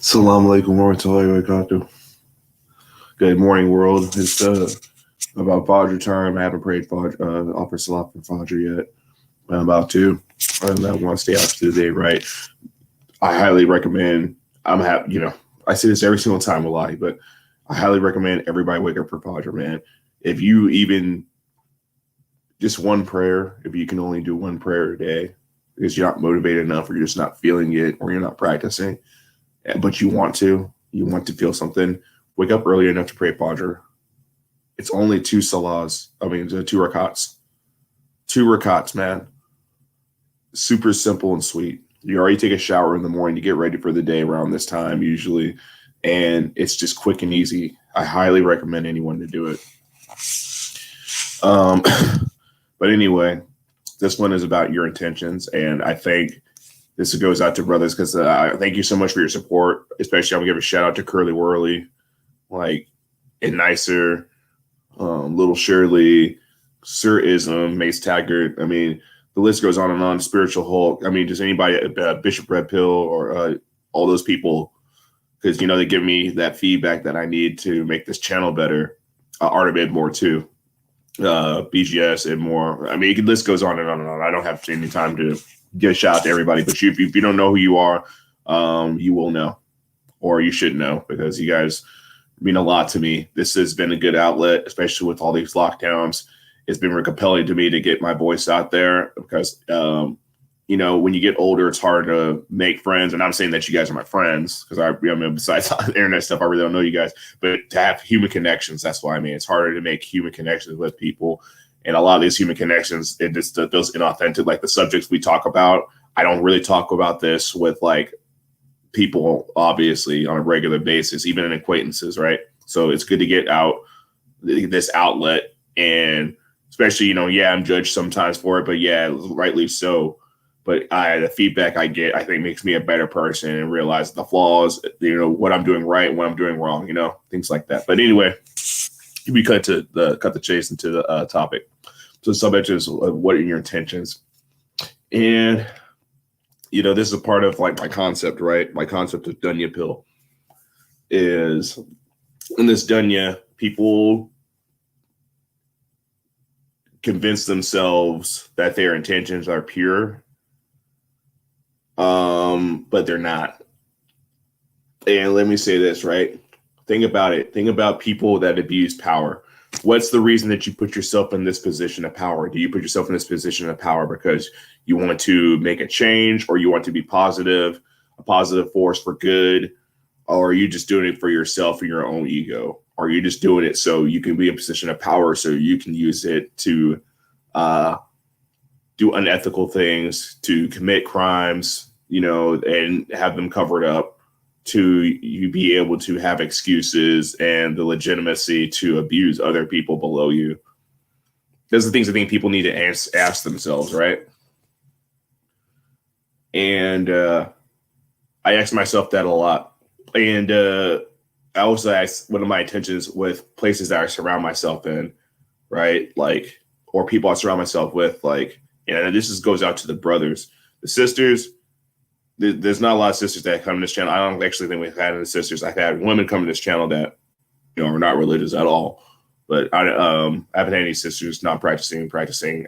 Salam alaikum warahmatullahi wabarakatuh. Good morning, world. It's about Fajr time. I haven't prayed Fajr, Upper Salat for Fajr yet. I'm about to. And I want to stay out to the day, right? I highly recommend. I'm happy, I say this every single time, a lot, but I highly recommend everybody wake up for Fajr, man. If you even just one prayer, if you can only do one prayer a day because you're not motivated enough or you're just not feeling it or you're not practicing, but you want to feel something, wake up early enough to pray Fajr. It's only two salahs. I mean, two rakats. Two rakats, man. Super simple and sweet. You already take a shower in the morning. You get ready for the day around this time usually, and it's just quick and easy. I highly recommend anyone to do it. Um, but anyway, this one is about your intentions, and I think this goes out to brothers because thank you so much for your support. Especially, I'm gonna give a shout out to Curly Whirly, like and Nicer, Little Shirley, Sir Ism, Mace Taggart. I mean, the list goes on and on. Spiritual Hulk. I mean, just anybody, Bishop Red Pill, or all those people, because they give me that feedback that I need to make this channel better. Art of Ed more too, BGS and more. I mean, the list goes on and on and on. I don't have any time to give a shout out to everybody, but if you don't know who you are, you will know, or you should know, because you guys mean a lot to me. This has been a good outlet, especially with all these lockdowns. It's been very compelling to me to get my voice out there because, when you get older, it's hard to make friends. And I'm saying that you guys are my friends because besides the internet stuff, I really don't know you guys. But to have human connections, that's what I mean. It's harder to make human connections with people. And a lot of these human connections, it just feels inauthentic. Like the subjects we talk about, I don't really talk about this with like people, obviously, on a regular basis, even in acquaintances, right? So it's good to get out this outlet, and especially, I'm judged sometimes for it, but yeah, rightly so. But the feedback I get, I think, makes me a better person and realize the flaws, what I'm doing right, what I'm doing wrong, things like that. But anyway, we cut the chase into the topic. So the subject is what are your intentions? And this is a part of like my concept, right? My concept of Dunya pill is in this Dunya, people convince themselves that their intentions are pure, but they're not. And let me say this, right? Think about it. Think about people that abuse power. What's the reason that you put yourself in this position of power? Do you put yourself in this position of power because you want to make a change, or you want to be positive, a positive force for good? Or are you just doing it for yourself and your own ego? Or are you just doing it so you can be in a position of power so you can use it to do unethical things, to commit crimes, and have them covered up, to you be able to have excuses and the legitimacy to abuse other people below you? Those are the things I think people need to ask themselves, right? And I ask myself that a lot. And I also ask, what are my intentions with places that I surround myself in, right? Like, or people I surround myself with, like, and this goes out to the brothers. The sisters, there's not a lot of sisters that come to this channel. I don't actually think we've had any sisters. I've had women come to this channel that are not religious at all. But I haven't had any sisters not practicing.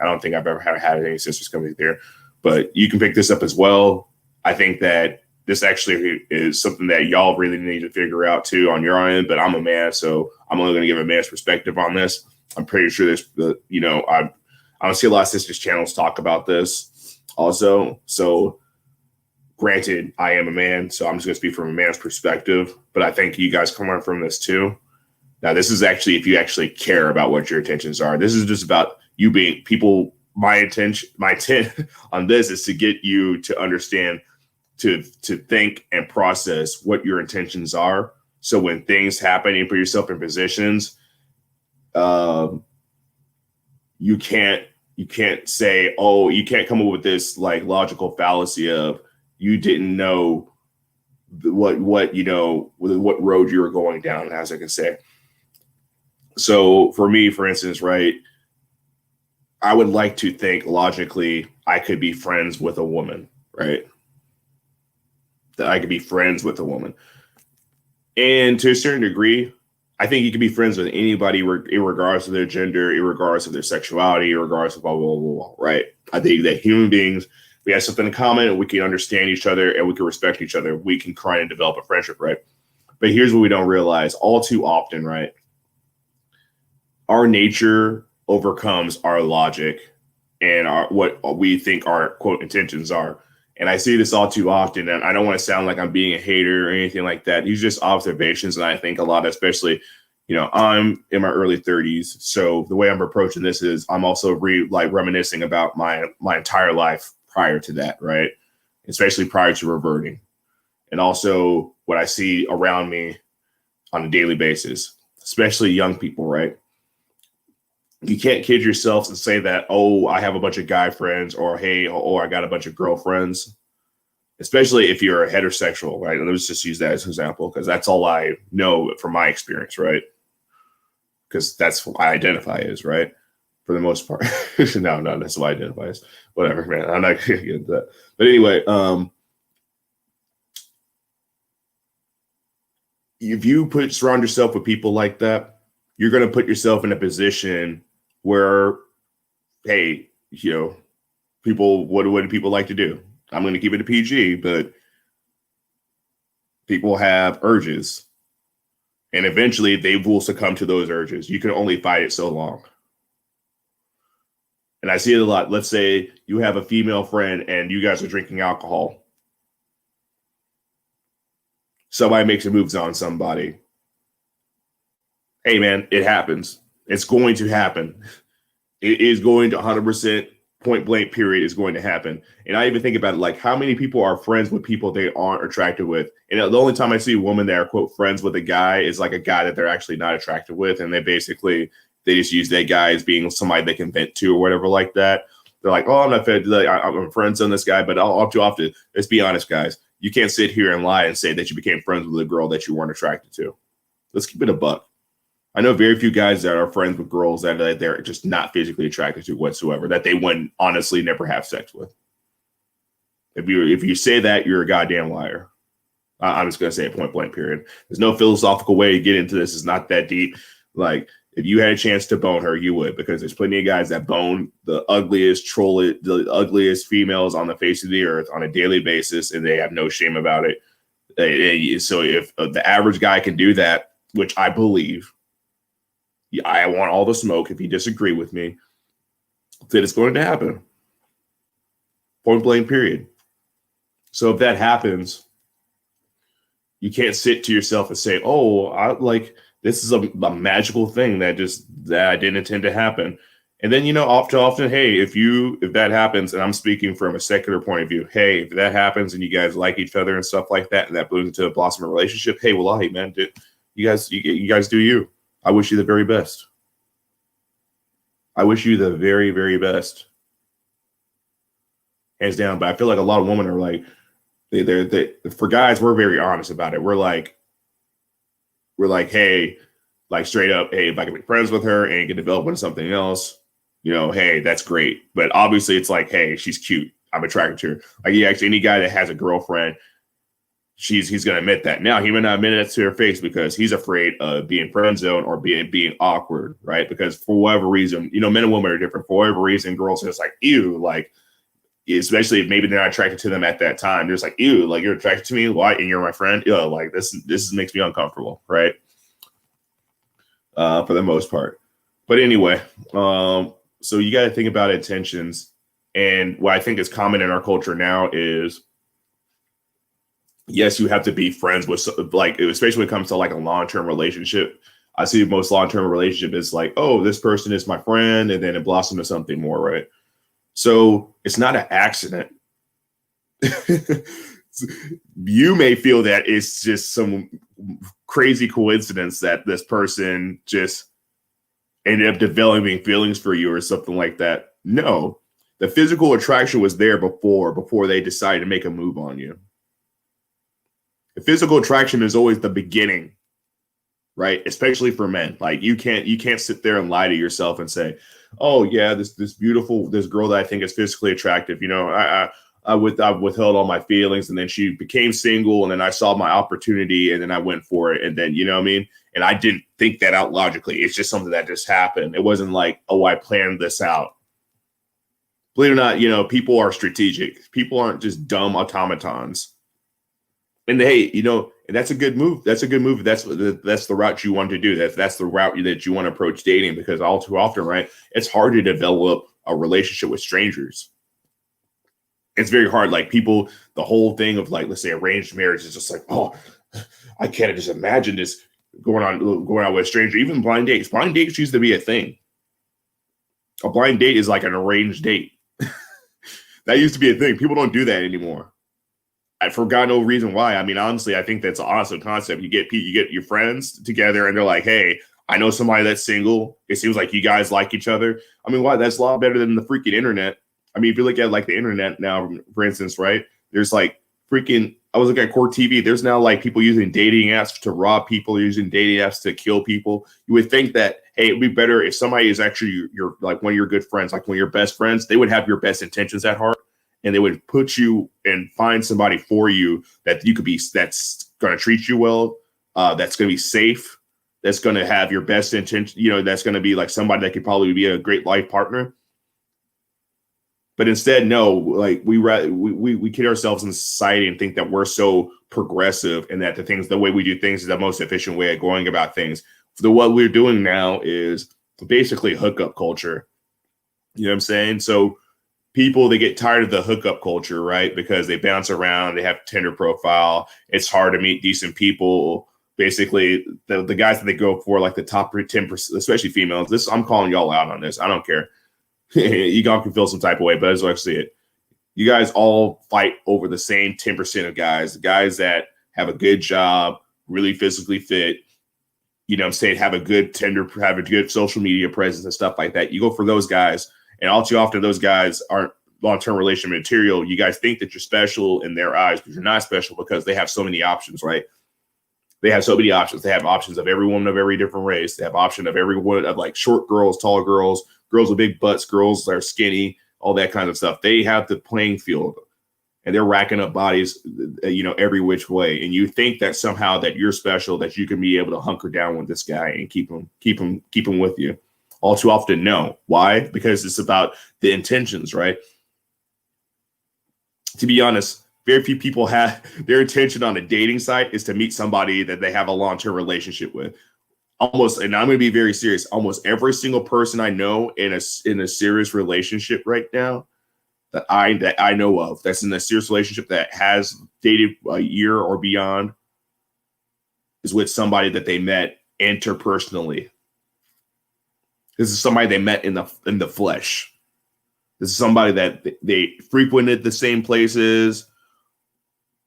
I don't think I've ever had any sisters coming here. But you can pick this up as well. I think that this actually is something that y'all really need to figure out too on your end. But I'm a man, so I'm only going to give a man's perspective on this. I'm pretty sure there's, I don't see a lot of sisters channels talk about this also. So granted, I am a man, so I'm just going to speak from a man's perspective. But I think you guys can learn from this too. Now, this is actually, if you actually care about what your intentions are, this is just about you being people. My intent on this is to get you to understand, to think and process what your intentions are. So when things happen, you put yourself in positions, you can't say, oh, you can't come up with this like logical fallacy of you didn't know what road you were going down, as I can say. So for me, for instance, right, I would like to think logically I could be friends with a woman, right? That I could be friends with a woman. And to a certain degree, I think you can be friends with anybody, regardless of their gender, regardless of their sexuality, regardless of blah, blah, blah, blah, right? I think that human beings, we have something in common and we can understand each other and we can respect each other. We can try and develop a friendship, right? But here's what we don't realize all too often, right? Our nature overcomes our logic and what we think our quote intentions are. And I see this all too often, and I don't want to sound like I'm being a hater or anything like that. These are just observations, and I think a lot, especially, I'm in my early 30s, so the way I'm approaching this is I'm also reminiscing about my entire life prior to that, right? Especially prior to reverting, and also what I see around me on a daily basis, especially young people, right? You can't kid yourself and say that, oh, I have a bunch of guy friends, or hey, or I got a bunch of girlfriends, especially if you're a heterosexual, right? And let's just use that as an example, because that's all I know from my experience, right? Because that's what I identify as, right? For the most part. No, that's what I identify as. Whatever, man. I'm not gonna get into that. But anyway, if you surround yourself with people like that, you're going to put yourself in a position where, hey, people, what do people like to do? I'm going to keep it a PG, but people have urges, and eventually they will succumb to those urges. You can only fight it so long. And I see it a lot. Let's say you have a female friend and you guys are drinking alcohol. Somebody makes a move on somebody. Hey, man, it happens. It's going to happen. It is going to 100% point blank period is going to happen. And I even think about it, like how many people are friends with people they aren't attracted with. And the only time I see a woman that are quote friends with a guy is like a guy that they're actually not attracted with. And they just use that guy as being somebody they can vent to or whatever like that. They're like, oh, I'm not fed. I'm friends on this guy, but all too often, let's be honest, guys. You can't sit here and lie and say that you became friends with a girl that you weren't attracted to. Let's keep it a buck. I know very few guys that are friends with girls that they're just not physically attracted to whatsoever, that they wouldn't honestly never have sex with. If you say that, you're a goddamn liar. I'm just going to say it point blank, period. There's no philosophical way to get into this. It's not that deep. Like, if you had a chance to bone her, you would, because there's plenty of guys that bone the ugliest females on the face of the earth on a daily basis, and they have no shame about it. So if the average guy can do that, which I believe, I want all the smoke if you disagree with me, that it's going to happen. Point blank, period. So if that happens, you can't sit to yourself and say, oh, this is a magical thing that I didn't intend to happen. And then, often, hey, if that happens, and I'm speaking from a secular point of view, hey, if that happens and you guys like each other and stuff like that, and that blooms into a blossoming relationship, hey, well, hey, man, you guys do you. I wish you the very best. I wish you the very, very best. Hands down. But I feel like a lot of women are like, for guys, we're very honest about it. We're like, hey, like straight up, hey, if I can be friends with her and get developed into something else, hey, that's great. But obviously it's like, hey, she's cute. I'm attracted to her. Like, yeah, actually, any guy that has a girlfriend, he's going to admit that. Now, he may not admit it to her face because he's afraid of being friend zone or being awkward, right? Because for whatever reason, men and women are different. For whatever reason, girls are just like, ew, like, especially if maybe they're not attracted to them at that time. They're just like, ew, like, you're attracted to me? Why? And you're my friend? Like, this makes me uncomfortable, right? For the most part. But anyway, so you got to think about intentions. And what I think is common in our culture now is, yes, you have to be friends with, like, especially when it comes to like a long-term relationship. I see most long-term relationship is like, oh, this person is my friend, and then it blossoms into something more, right? So it's not an accident. You may feel that it's just some crazy coincidence that this person just ended up developing feelings for you or something like that. No, the physical attraction was there before they decided to make a move on you. The physical attraction is always the beginning, right? Especially for men. Like, you can't sit there and lie to yourself and say, oh yeah, this girl that I think is physically attractive, I withheld all my feelings, and then she became single, and then I saw my opportunity, and then I went for it, and then you know what I mean. And I didn't think that out logically. It's just something that just happened. It wasn't like, oh, I planned this out. Believe it or not, you know, people are strategic. People aren't just dumb automatons. And hey, you know, and that's a good move. That's a good move. That's the route you want to do. That's the route that you want to approach dating, because all too often, right, it's hard to develop a relationship with strangers. It's very hard. Like people, the whole thing of like, let's say arranged marriage is just like, oh, I can't just imagine this going out with a stranger. Even blind dates. Blind dates used to be a thing. A blind date is like an arranged date. That used to be a thing. People don't do that anymore. I forgot no reason why. I mean, honestly, I think that's an awesome concept. You get your friends together, and they're like, "Hey, I know somebody that's single. It seems like you guys like each other." I mean, why? That's a lot better than the freaking internet. I mean, if you look at like the internet now, for instance, right? There's like freaking. I was looking at Court TV. There's now like people using dating apps to rob people, using dating apps to kill people. You would think that, hey, it'd be better if somebody is actually your like one of your good friends, like one of your best friends. They would have your best intentions at heart, and they would put you and find somebody for you that you could be, that's going to treat you well, that's going to be safe, that's going to have your best intention, you know, that's going to be like somebody that could probably be a great life partner. But instead, no, like we kid ourselves in society and think that we're so progressive and that the way we do things is the most efficient way of going about things. What we're doing now is basically hookup culture. You know what I'm saying? So people, they get tired of the hookup culture, right? Because they bounce around, they have Tinder profile. It's hard to meet decent people. Basically, the guys that they go for, like the top 10%, especially females. I'm calling y'all out on this. I don't care. You all can feel some type of way, but as I see it, you guys all fight over the same 10% of guys, the guys that have a good job, really physically fit, you know what I'm saying, have a good Tinder, have a good social media presence and stuff like that. You go for those guys, and all too often those guys aren't long-term relationship material. You guys think that you're special in their eyes, but you're not special because they have so many options, right? They have so many options. They have options of every woman of every different race. They have option of every one of like short girls, tall girls, girls with big butts, girls that are skinny, all that kind of stuff. They have the playing field, and they're racking up bodies, you know, every which way. And you think that somehow that you're special, that you can be able to hunker down with this guy and keep him with you. All too often, no. Why? Because it's about the intentions, right? To be honest, very few people have their intention on a dating site is to meet somebody that they have a long-term relationship with. Almost, and I'm going to be very serious, almost every single person I know in a serious relationship right now that I know of, that's in a serious relationship that has dated a year or beyond, is with somebody that they met interpersonally. This is somebody they met in the flesh. This is somebody that they frequented the same places.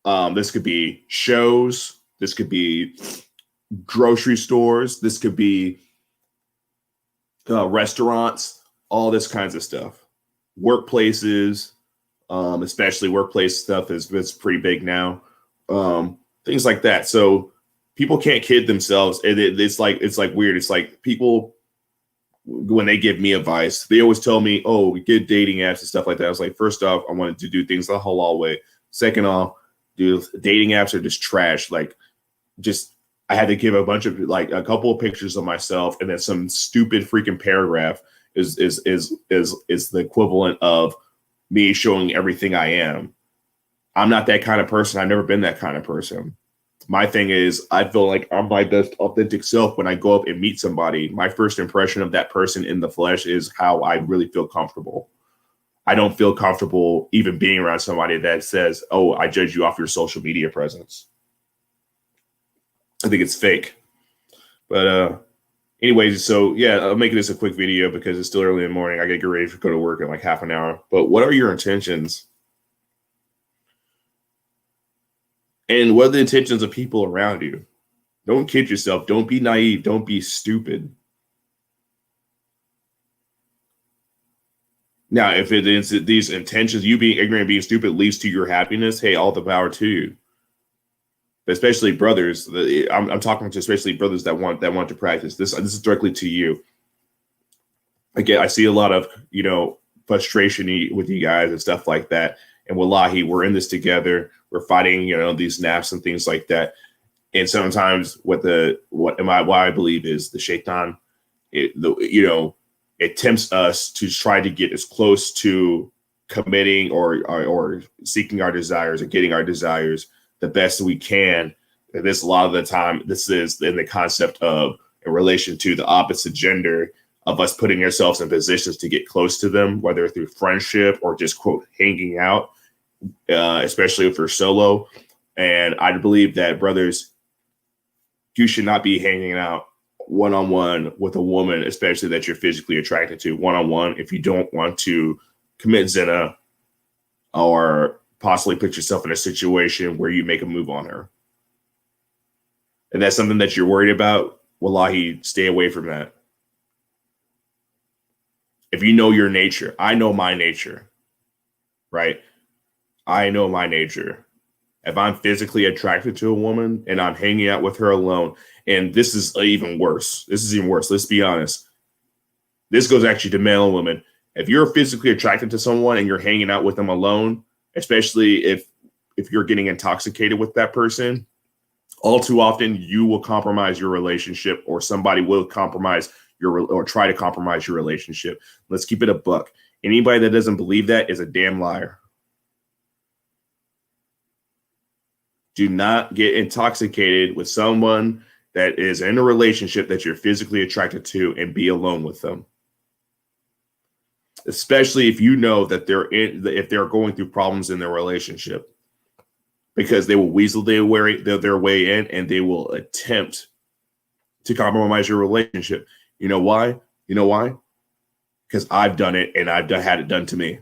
This could be shows. This could be grocery stores. This could be restaurants. All this kinds of stuff. Workplaces, especially workplace stuff is pretty big now. Things like that. So people can't kid themselves. It's like weird. It's like people, when they give me advice, they always tell me, "Oh, we get dating apps and stuff like that." I was like, first off, I wanted to do things the halal way. Second off, dude, dating apps are just trash. Like, just I had to give a bunch of like a couple of pictures of myself, and then some stupid freaking paragraph is the equivalent of me showing everything I am. I'm not that kind of person. I've never been that kind of person. My thing is, I feel like I'm my best authentic self when I go up and meet somebody. My first impression of that person in the flesh is how I really feel comfortable. I don't feel comfortable even being around somebody that says, "Oh, I judge you off your social media presence." I think it's fake. But anyways, so yeah, I'm making this a quick video because it's still early in the morning. I gotta get ready to go to work in like half an hour. But what are your intentions? And what are the intentions of people around you? Don't kid yourself. Don't be naive. Don't be stupid. Now, if it is these intentions, you being ignorant, being stupid leads to your happiness, hey, all the power to you. But especially brothers, I'm talking to especially brothers that want to practice. This is directly to you. Again, I see a lot of, frustration with you guys and stuff like that. And wallahi, we're in this together. We're fighting, these nafs and things like that. And sometimes what I believe is the shaitan, it tempts us to try to get as close to committing or seeking our desires or getting our desires the best we can. And this, a lot of the time, this is in the concept of, in relation to the opposite gender, of us putting ourselves in positions to get close to them, whether through friendship or just, quote, hanging out, especially if you're solo. And I believe that, brothers, you should not be hanging out one-on-one with a woman, especially that you're physically attracted to, one-on-one, if you don't want to commit zina or possibly put yourself in a situation where you make a move on her. If that's something that you're worried about, wallahi, stay away from that. If you know your nature, I know my nature, right? I know my nature. If I'm physically attracted to a woman and I'm hanging out with her alone, and this is even worse. This is even worse. Let's be honest. This goes actually to male and women. If you're physically attracted to someone and you're hanging out with them alone, especially if you're getting intoxicated with that person, all too often you will compromise your relationship, or somebody will compromise or try to compromise your relationship. Let's keep it a buck. Anybody that doesn't believe that is a damn liar. Do not get intoxicated with someone that is in a relationship that you're physically attracted to and be alone with them. Especially if you know that if they're going through problems in their relationship, because they will weasel their way in, and they will attempt to compromise your relationship. You know why? Because I've done it, and I've had it done to me.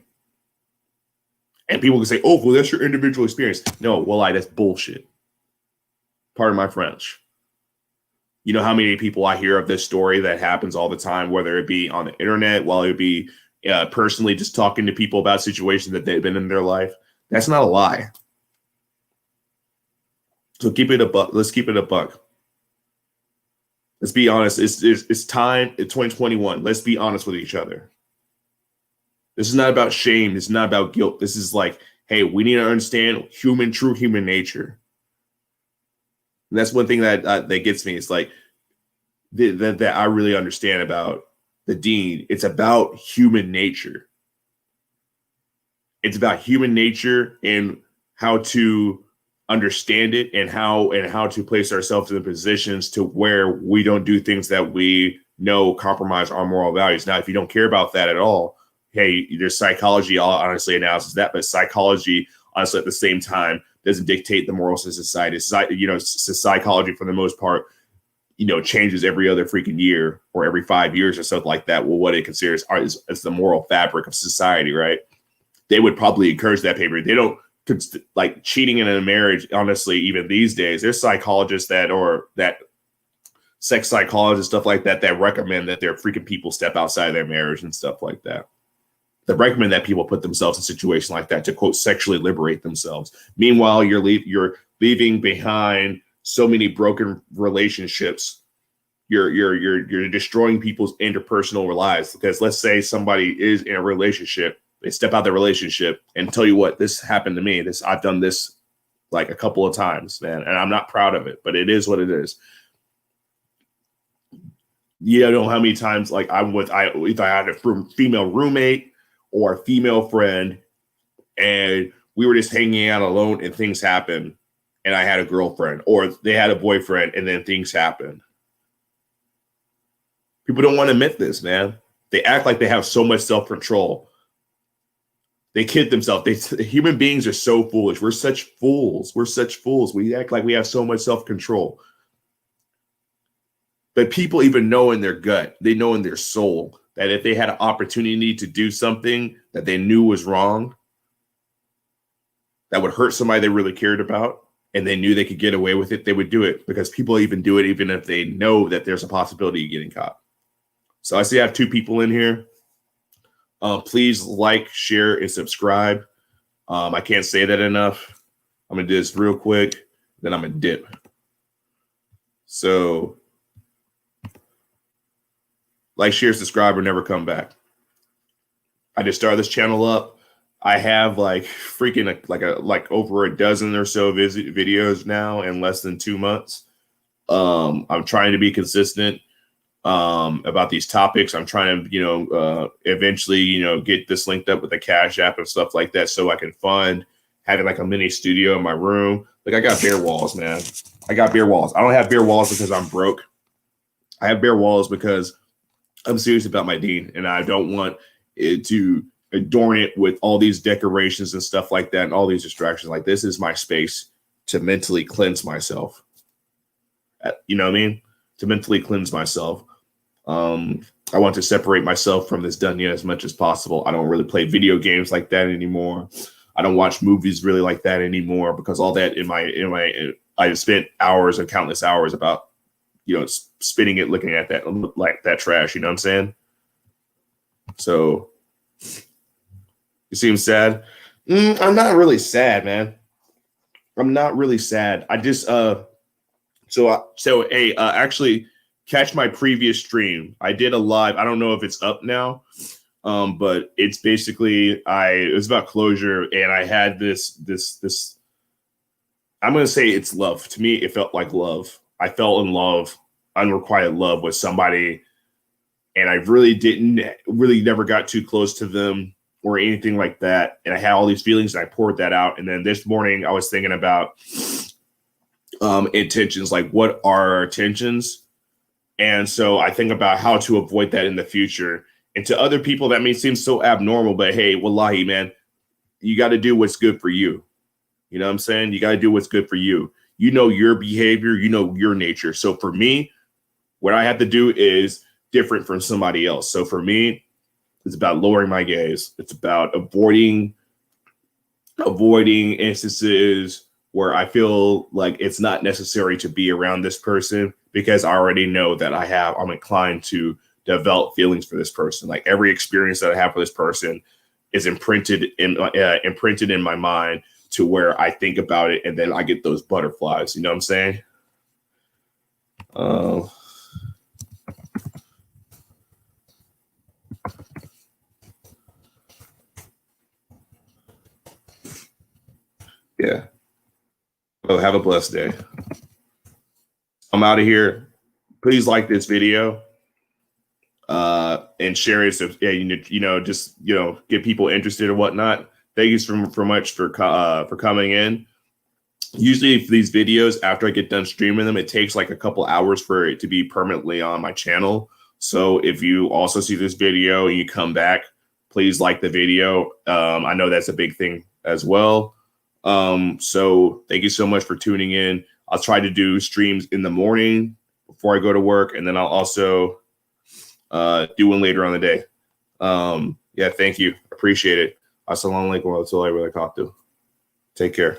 And people can say, oh, well, that's your individual experience. No, that's bullshit. Pardon my French. You know how many people I hear of this story that happens all the time, whether it be on the internet, while it be personally just talking to people about situations that they've been in their life. That's not a lie. So keep it a buck. Let's keep it a buck. Let's be honest. It's time in 2021. Let's be honest with each other. This is not about shame. This is not about guilt. This is like, hey, we need to understand true human nature. And that's one thing that gets me. It's like that I really understand about the Deen. It's about human nature. It's about human nature and how to understand it, and how to place ourselves in the positions to where we don't do things that we know compromise our moral values. Now, if you don't care about that at all, hey, there's psychology honestly announces that, but psychology honestly at the same time doesn't dictate the morals of society. Psychology for the most part, changes every other freaking year or every 5 years or something like that. Well, what it considers is the moral fabric of society, right? They would probably encourage that paper. They don't, like, cheating in a marriage, honestly, even these days, there's psychologists that sex psychologists, stuff like that recommend that their freaking people step outside of their marriage and stuff like that. They recommend that people put themselves in situations like that to, quote, sexually liberate themselves. Meanwhile, you're leaving behind so many broken relationships. You're destroying people's interpersonal lives, because let's say somebody is in a relationship, they step out of the relationship and tell you what, this happened to me. I've done this like a couple of times, man, and I'm not proud of it, but it is what it is. You don't know how many times, like, if I had a female roommate or a female friend, and we were just hanging out alone and things happen, and I had a girlfriend, or they had a boyfriend and then things happen. People don't want to admit this, man. They act like they have so much self-control. They kid themselves. Human beings are so foolish. We're such fools. We act like we have so much self-control. But people even know in their gut, they know in their soul, that if they had an opportunity to do something that they knew was wrong, that would hurt somebody they really cared about, and they knew they could get away with it, they would do it, because people even do it even if they know that there's a possibility of getting caught. So I see I have 2 people in here. Please like, share, and subscribe. I can't say that enough. I'm going to do this real quick, then I'm going to dip. So like, share, subscribe, or never come back. I just started this channel up. I have like freaking like over a dozen or so videos now in less than 2 months. I'm trying to be consistent about these topics. I'm trying to, eventually, get this linked up with the Cash App and stuff like that, so I can fund having like a mini studio in my room. Like I got bare walls, man. I got bare walls. I don't have bare walls because I'm broke. I have bare walls because I'm serious about my deen, and I don't want it to adorn it with all these decorations and stuff like that and all these distractions. Like this is my space to mentally cleanse myself. You know what I mean? To mentally cleanse myself. I want to separate myself from this Dunya as much as possible. I don't really play video games like that anymore. I don't watch movies really like that anymore because all that I spent hours and countless hours about, spinning it, looking at that, like that trash. You know what I'm saying? So you seem sad. I'm not really sad, man. I'm not really sad. I just, actually catch my previous stream. I did a live. I don't know if it's up now. But it's basically it was about closure, and I had this I'm gonna say it's love. To me, it felt like love. I fell in love, unrequited love with somebody, and I really never got too close to them or anything like that. And I had all these feelings, and I poured that out. And then this morning, I was thinking about intentions, like what are our intentions? And so I think about how to avoid that in the future. And to other people, that may seem so abnormal, but hey, wallahi, man, you got to do what's good for you. You know what I'm saying? You got to do what's good for you. You know your behavior, you know your nature. So for me, what I have to do is different from somebody else. So for me, it's about lowering my gaze. It's about avoiding instances where I feel like it's not necessary to be around this person because I already know that I'm inclined to develop feelings for this person. Like every experience that I have for this person is imprinted in my mind to where I think about it and then I get those butterflies. You know what I'm saying? Yeah. Well, have a blessed day. I'm out of here. Please like this video and share it. So just get people interested or whatnot. Thank you so much for coming in. Usually for these videos, after I get done streaming them, it takes like a couple hours for it to be permanently on my channel. So if you also see this video and you come back, please like the video. I know that's a big thing as well. So thank you so much for tuning in. I'll try to do streams in the morning before I go to work, and then I'll also do one later on the day. Yeah, thank you. Appreciate it. Assalamu alaikum wa rahmatullahi wa barakatuh. Take care.